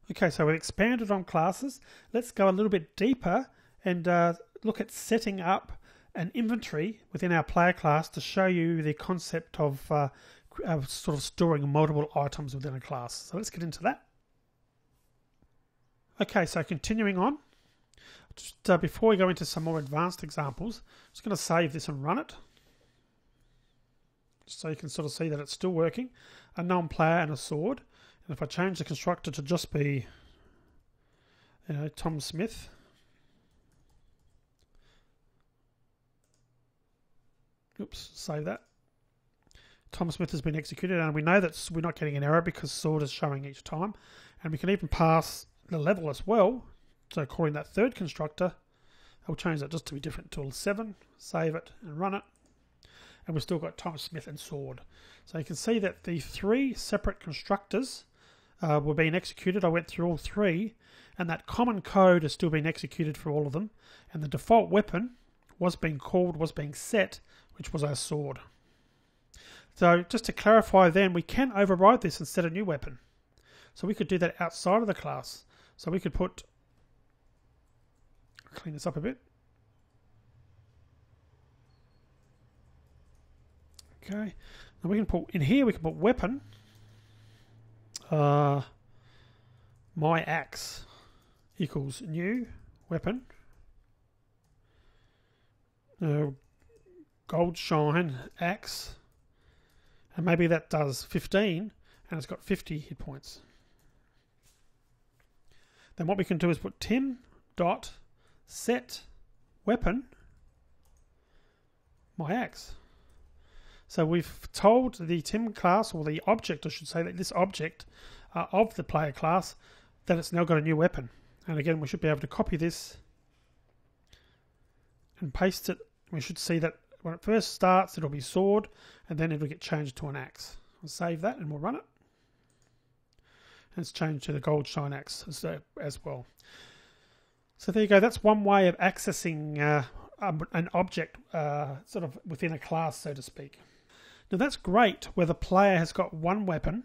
Okay, so we've expanded on classes. Let's go a little bit deeper and look at setting up an inventory within our player class to show you the concept of sort of storing multiple items within a class. So let's get into that. Okay, so continuing on, just before we go into some more advanced examples, I'm just going to save this and run it. So you can sort of see that it's still working. A known player and a sword. And if I change the constructor to just be, Tom Smith. Oops, save that. Tom Smith has been executed, and we know that we're not getting an error because sword is showing each time. And we can even pass the level as well. So calling that third constructor, I'll change that just to be different to 7, save it and run it. And we've still got Tom Smith and sword. So you can see that the 3 separate constructors were being executed. I went through all 3, and that common code is still being executed for all of them. And the default weapon was being called, was being set, which was our sword. So just to clarify then, we can override this and set a new weapon. So we could do that outside of the class. So we could clean this up a bit. Okay, now we can put in here, we can put weapon, my axe equals new weapon, gold shine axe, and maybe that does 15 and it's got 50 hit points. Then what we can do is put Tim dot set weapon my axe. So we've told the Tim class, or the object I should say, that this object of the player class, that it's now got a new weapon. And again, we should be able to copy this and paste it. We should see that when it first starts, it'll be sword, and then it'll get changed to an axe. We'll save that and we'll run it. And it's changed to the gold shine axe as well. So there you go. That's one way of accessing an object sort of within a class, so to speak. Now that's great where the player has got one weapon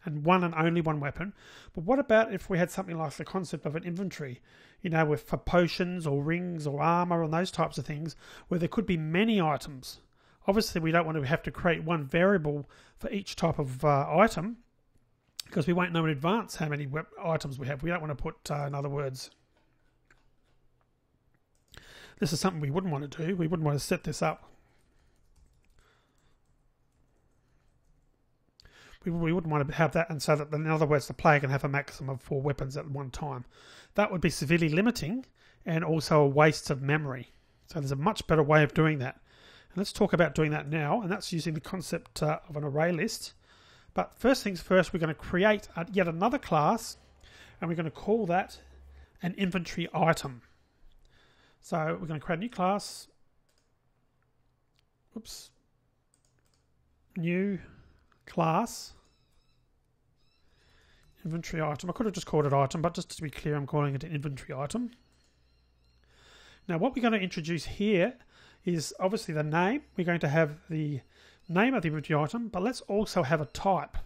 and one and only one weapon. But what about if we had something like the concept of an inventory, for potions or rings or armor and those types of things, where there could be many items. Obviously we don't want to have to create one variable for each type of item, because we won't know in advance how many items we have. We don't want to put, in other words, this is something we wouldn't want to do. We wouldn't want to set this up. We wouldn't want to have that, and so that, in other words, the player can have a maximum of 4 weapons at one time. That would be severely limiting and also a waste of memory. So there's a much better way of doing that. And let's talk about doing that now, and that's using the concept of an array list. But first things first, we're going to create yet another class, and we're going to call that an inventory item. So we're going to create a new class. Oops. New class. Inventory item. I could have just called it item, but just to be clear, I'm calling it an inventory item. Now what we're going to introduce here is obviously the name. We're going to have the name of the inventory item, but let's also have a type.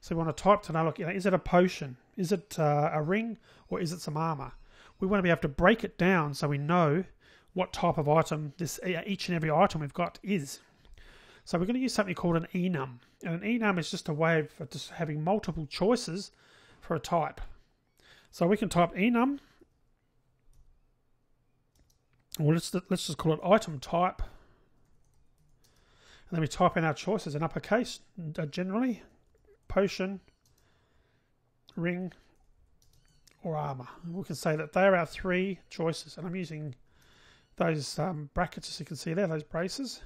So we want to type to know, look, is it a potion? Is it a ring? Or is it some armor? We want to be able to break it down so we know what type of item each and every item we've got is. So we're going to use something called an enum. And an enum is just a way of just having multiple choices for a type. So we can type enum, or let's just call it item type. And then we type in our choices in uppercase, generally, potion, ring, or armor. And we can say that they are our 3 choices. And I'm using those brackets, as you can see there, those braces.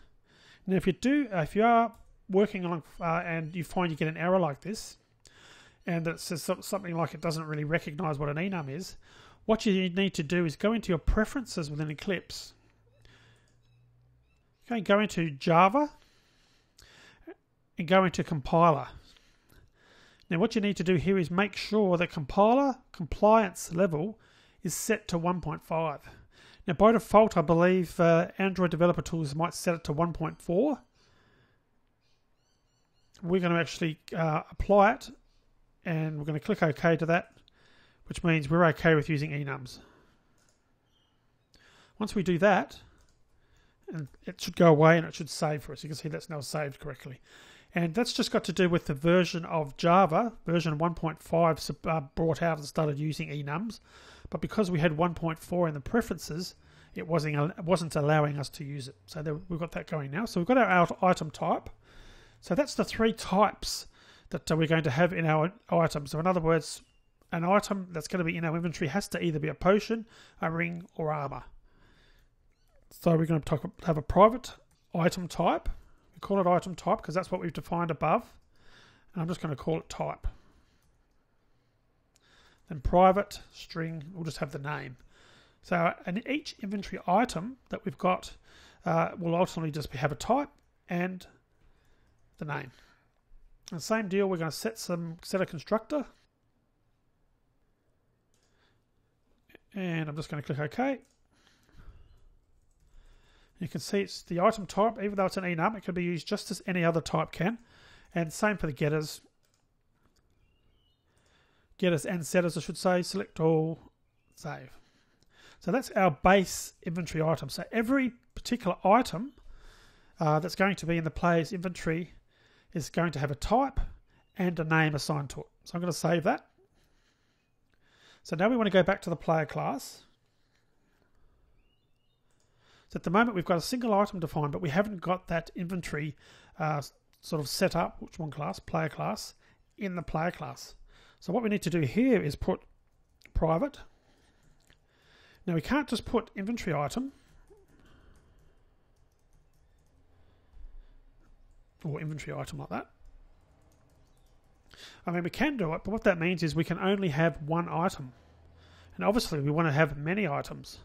Now if you are working along and you find you get an error like this, and that says something like it doesn't really recognize what an enum is, what you need to do is go into your preferences within Eclipse. Okay, go into Java and go into compiler. Now what you need to do here is make sure that compiler compliance level is set to 1.5. Now by default I believe Android Developer Tools might set it to 1.4. We're going to actually apply it, and we're going to click OK to that, which means we're okay with using enums. Once we do that, and it should go away and it should save for us. You can see that's now saved correctly. And that's just got to do with the version of Java, version 1.5 brought out and started using enums. But because we had 1.4 in the preferences, it wasn't allowing us to use it. So we've got that going now. So we've got our item type. So that's the 3 types that we're going to have in our item. So in other words, an item that's going to be in our inventory has to either be a potion, a ring, or armor. So we're going to have a private item type. We call it item type because that's what we've defined above. And I'm just going to call it type. Then private string, we'll just have the name. So each inventory item that we've got will ultimately just have a type and the name. And same deal, we're going to set a constructor. And I'm just going to click OK. You can see it's the item type, even though it's an enum, it can be used just as any other type can. And same for the getters. Getters and setters, I should say. Select all, save. So that's our base inventory item. So every particular item that's going to be in the player's inventory is going to have a type and a name assigned to it. So I'm going to save that. So now we want to go back to the player class. So at the moment we've got a single item defined, but we haven't got that inventory sort of set up, which one class, player class, in the player class. So what we need to do here is put private. Now we can't just put inventory item or inventory item like that. I mean, we can do it, but what that means is we can only have one item. And obviously we want to have many items.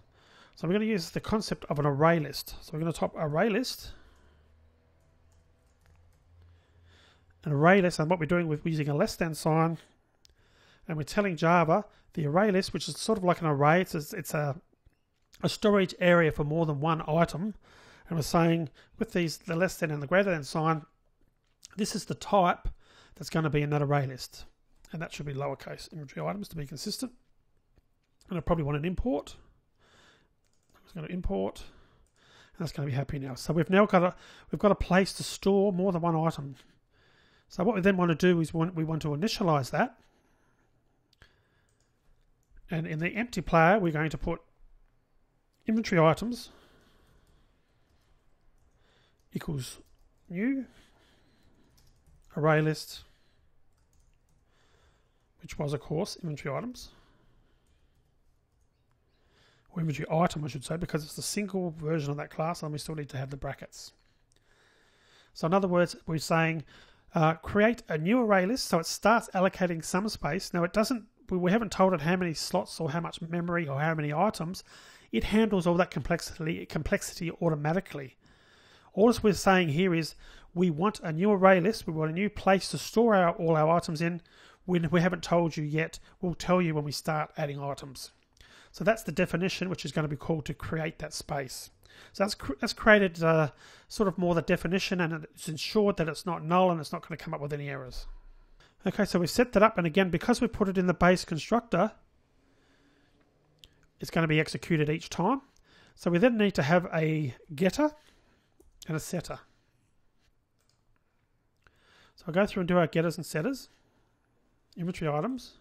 So we're going to use the concept of an array list. So we're going to type array list. An array list, and what we're doing, we're using a less than sign, and we're telling Java the array list, which is sort of like an array. It's a storage area for more than one item. And we're saying with the less than and the greater than sign, this is the type that's going to be in that array list. And that should be lowercase inventory items to be consistent. And I probably want an import. I'm going to import, and that's going to be happy now. So we've now got a place to store more than one item. So what we then want to do is we want to initialize that. And in the empty player, we're going to put inventory items equals new array list, which was, of course, inventory items. Or inventory item, I should say, because it's the single version of that class, and we still need to have the brackets. So in other words, we're saying create a new array list, so it starts allocating some space. Now it doesn't, we haven't told it how many slots or how much memory or how many items. It handles all that complexity automatically. All we're saying here is we want a new array list, we want a new place to store all our items in. When we haven't told you yet, we'll tell you when we start adding items. So that's the definition, which is going to be called to create that space. So that's created sort of more the definition, and it's ensured that it's not null and it's not going to come up with any errors. Okay, so we've set that up, and again, because we put it in the base constructor, it's going to be executed each time. So we then need to have a getter and a setter. So I'll go through and do our getters and setters, inventory items.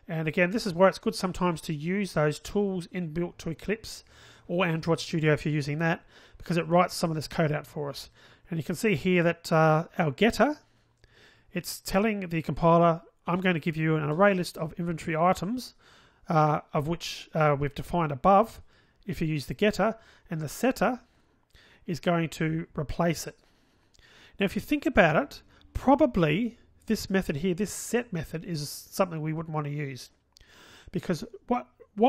And again, this is where it's good sometimes to use those tools inbuilt to Eclipse or Android Studio if you're using that, because it writes some of this code out for us. And you can see here that our getter, it's telling the compiler, I'm going to give you an array list of inventory items, of which we've defined above if you use the getter, and the setter is going to replace it. Now, if you think about it, probably this method here, this set method, is something we wouldn't want to use, because what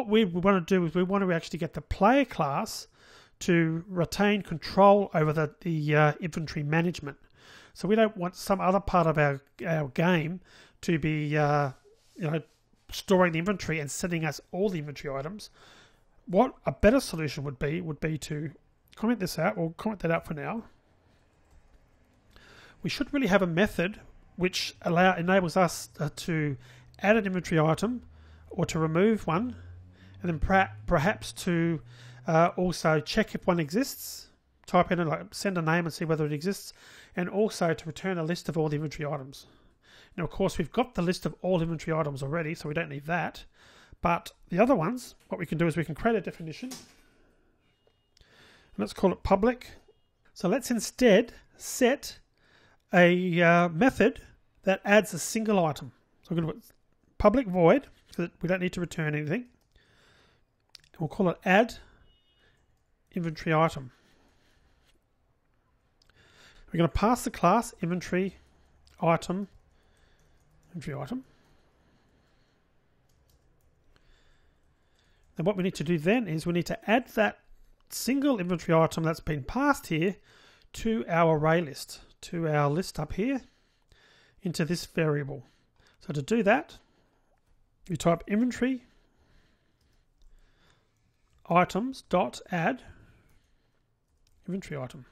we want to do is we want to actually get the player class to retain control over the inventory management. So we don't want some other part of our game to be storing the inventory and sending us all the inventory items. What a better solution would be to comment this out, or comment that out for now. We should really have a method which enables us to add an inventory item or to remove one, and then perhaps to also check if one exists, type in and like send a name and see whether it exists, and also to return a list of all the inventory items. Now, of course, we've got the list of all inventory items already, so we don't need that. But the other ones, what we can do is we can create a definition, and let's call it public. So let's instead set a method that adds a single item. So we're going to put public void, so that we don't need to return anything. And we'll call it add inventory item. We're going to pass the class inventory item. Then what we need to do then is we need to add that single inventory item that's been passed here to our array list, to our list up here, into this variable. So to do that, you type inventory items dot add inventory item,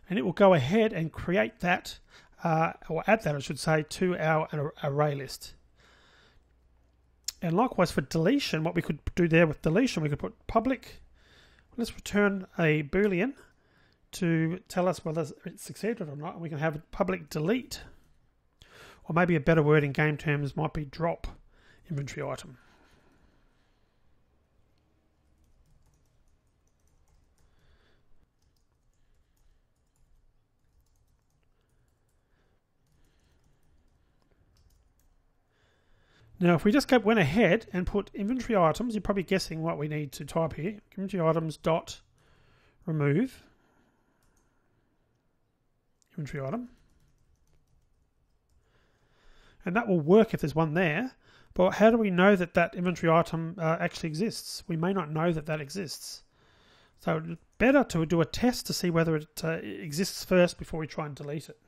and it will go ahead and create that, or add that I should say, to our array list. And likewise for deletion, what we could do there with deletion, we could put public, let's return a boolean to tell us whether it's succeeded or not, and we can have public delete, or maybe a better word in game terms might be drop inventory item. Now, if we just went ahead and put inventory items, you're probably guessing what we need to type here. Inventory items dot remove inventory item. And that will work if there's one there. But how do we know that that inventory item actually exists? We may not know that that exists. So it's better to do a test to see whether it exists first before we try and delete it.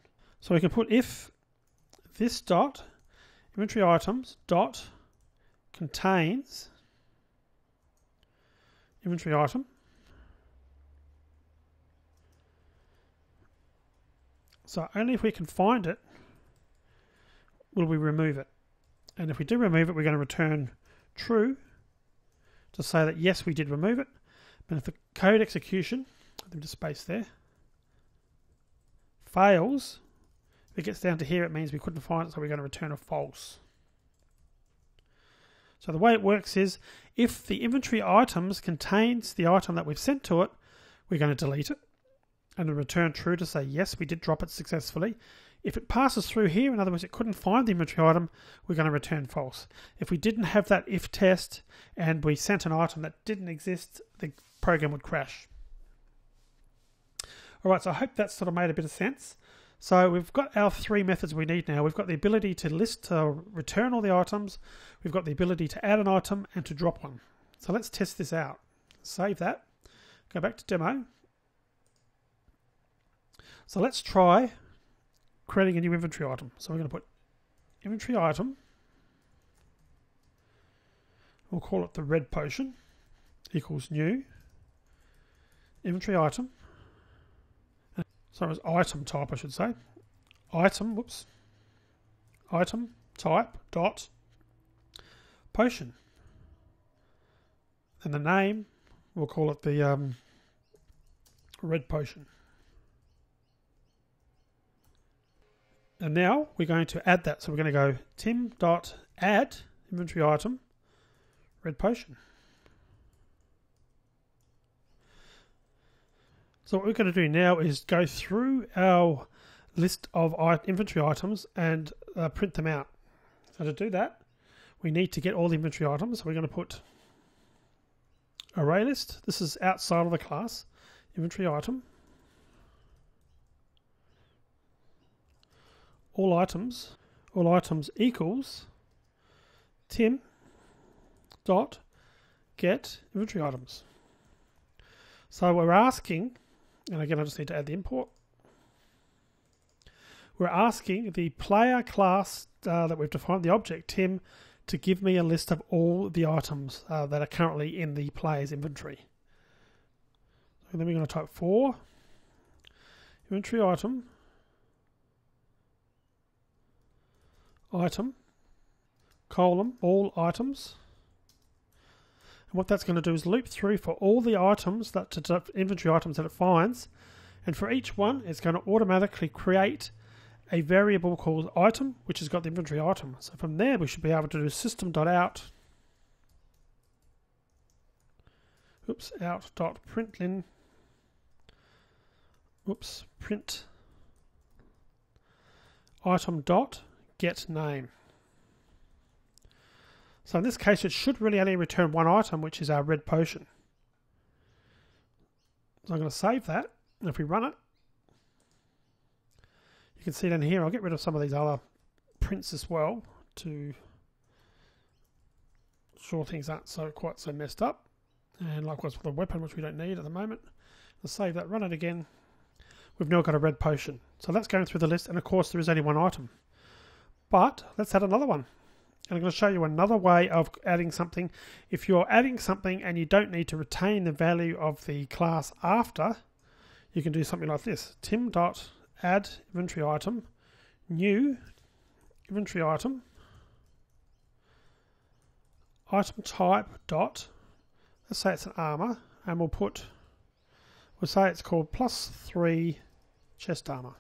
So we can put if this dot inventory items dot contains inventory item. So only if we can find it will we remove it. And if we do remove it, we're going to return true to say that yes, we did remove it. But if the code execution, let me just space there, fails, if it gets down to here, it means we couldn't find it, so we're going to return a false. So the way it works is, if the inventory items contains the item that we've sent to it, we're going to delete it and then return true to say, yes, we did drop it successfully. If it passes through here, in other words, it couldn't find the inventory item, we're going to return false. If we didn't have that if test and we sent an item that didn't exist, the program would crash. All right, so I hope that sort of made a bit of sense. So we've got our three methods we need now. We've got the ability to list, return all the items. We've got the ability to add an item and to drop one. So let's test this out. Save that. Go back to demo. So let's try creating a new inventory item. So we're going to put inventory item. We'll call it the red potion equals new inventory item. So it's item type, I should say. Item type dot potion. And the name, we'll call it the red potion. And now we're going to add that. So we're going to go tim.add inventory item red potion. So what we're going to do now is go through our list of inventory items and print them out. So to do that, we need to get all the inventory items. So we're going to put array list. This is outside of the class. Inventory item. All items equals tim dot get inventory items. So we're asking, and again I just need to add the import, we're asking the player class that we've defined, the object tim, to give me a list of all the items that are currently in the player's inventory. So then we're going to type for inventory item item, column, all items. And what that's going to do is loop through for all the items, that inventory items that it finds. And for each one, it's going to automatically create a variable called item, which has got the inventory item. So from there, we should be able to do system.out, out.println, print item dot get name. So in this case, it should really only return one item, which is our red potion. So I'm going to save that. And if we run it, you can see down here, I'll get rid of some of these other prints as well to ensure things aren't quite so messed up. And likewise with the weapon, which we don't need at the moment. I'll save that, run it again. We've now got a red potion. So that's going through the list, and of course there is only one item. But let's add another one. And I'm going to show you another way of adding something. If you're adding something and you don't need to retain the value of the class after, you can do something like this. Tim.add inventory item, new inventory item, item type dot, let's say it's an armor, and we'll say it's called +3 chest armor.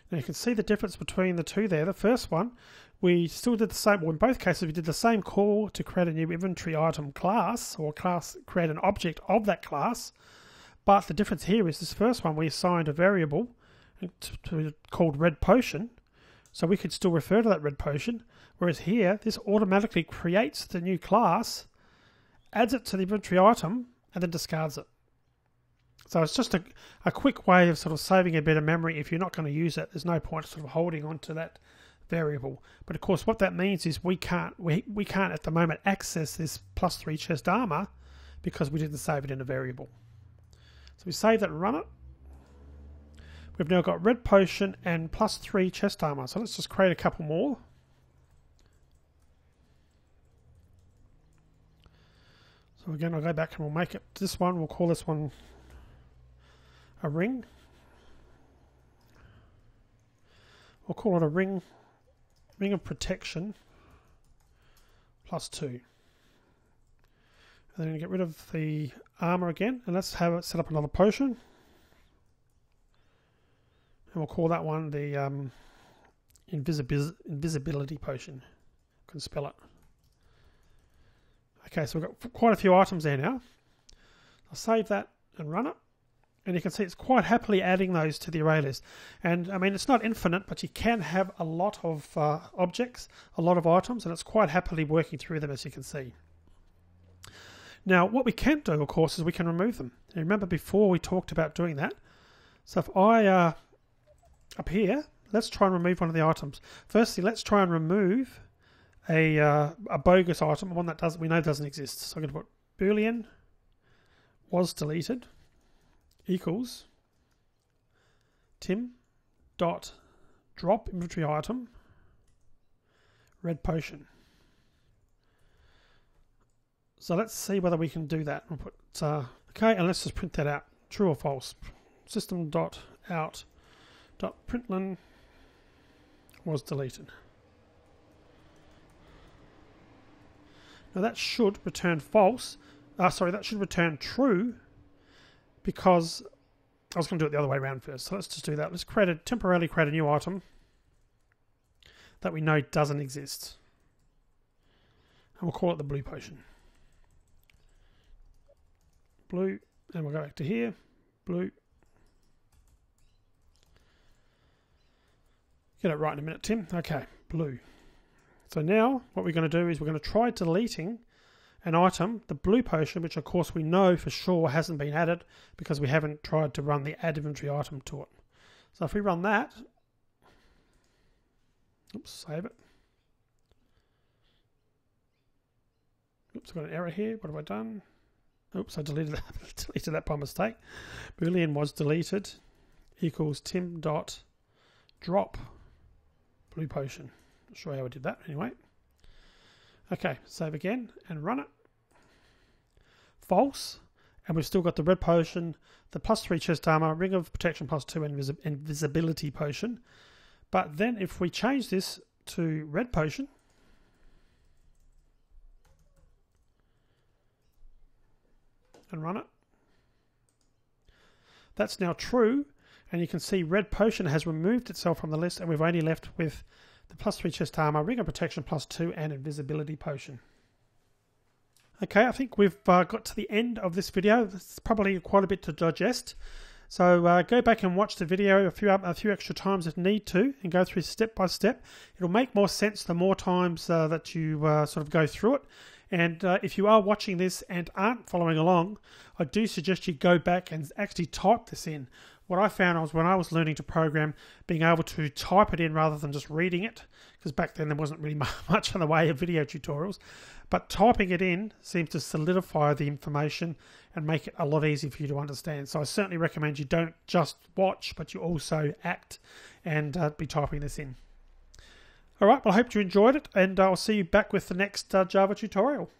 Now you can see the difference between the two there. The first one, we still did the same, well in both cases we did the same call to create a new inventory item class, or create an object of that class, but the difference here is this first one we assigned a variable called red potion, so we could still refer to that red potion, whereas here this automatically creates the new class, adds it to the inventory item, and then discards it. So it's just a quick way of sort of saving a bit of memory. If you're not going to use it, there's no point sort of holding on to that variable. But of course what that means is we can't at the moment access this +3 chest armor because we didn't save it in a variable. So we save that and run it. We've now got red potion and +3 chest armor. So let's just create a couple more. So again, I'll go back and we'll make it this one. We'll call this one a ring. We'll call it a ring of protection +2. And then get rid of the armor again, and let's have it set up another potion. And we'll call that one the invisibility potion. I can spell it. Okay, so we've got quite a few items there now. I'll save that and run it. And you can see it's quite happily adding those to the array list. And I mean, it's not infinite, but you can have a lot of objects, a lot of items, and it's quite happily working through them, as you can see. Now, what we can do, of course, is we can remove them. And remember before we talked about doing that. So if I, up here, let's try and remove one of the items. Firstly, let's try and remove a bogus item, one that we know doesn't exist. So I'm going to put Boolean was deleted equals Tim dot drop inventory item red potion. So let's see whether we can do that. We'll put okay, and let's just print that out. True or false. System dot out dot println was deleted. Now that should return false. Sorry, that should return true, because I was going to do it the other way around first. So let's just do that. Let's temporarily create a new item that we know doesn't exist. And we'll call it the blue potion. Blue, and we'll go back to here. Blue. Get it right in a minute, Tim. Okay, blue. So now what we're going to do is we're going to try deleting an item, the blue potion, which of course we know for sure hasn't been added because we haven't tried to run the add inventory item to it. So if we run that, oops, save it. Oops, I've got an error here. What have I done? Oops, I deleted that by mistake. Boolean was deleted equals Tim dot drop blue potion. Not sure how I did that anyway. Okay, save again and run it. False, And we've still got the red potion, the +3 chest armor, ring of protection +2, and invisibility potion. But then if we change this to red potion, and run it, that's now true. And you can see red potion has removed itself from the list, and we've only left with the +3 chest armor, ring of protection +2, and invisibility potion. Okay, I think we've got to the end of this video. It's probably quite a bit to digest. So go back and watch the video a few extra times if need to, and go through step by step. It'll make more sense the more times that you sort of go through it. And if you are watching this and aren't following along, I do suggest you go back and actually type this in. What I found was when I was learning to program, being able to type it in rather than just reading it, because back then there wasn't really much in the way of video tutorials, but typing it in seems to solidify the information and make it a lot easier for you to understand. So I certainly recommend you don't just watch, but you also act and be typing this in. Alright, well I hope you enjoyed it, and I'll see you back with the next Java tutorial.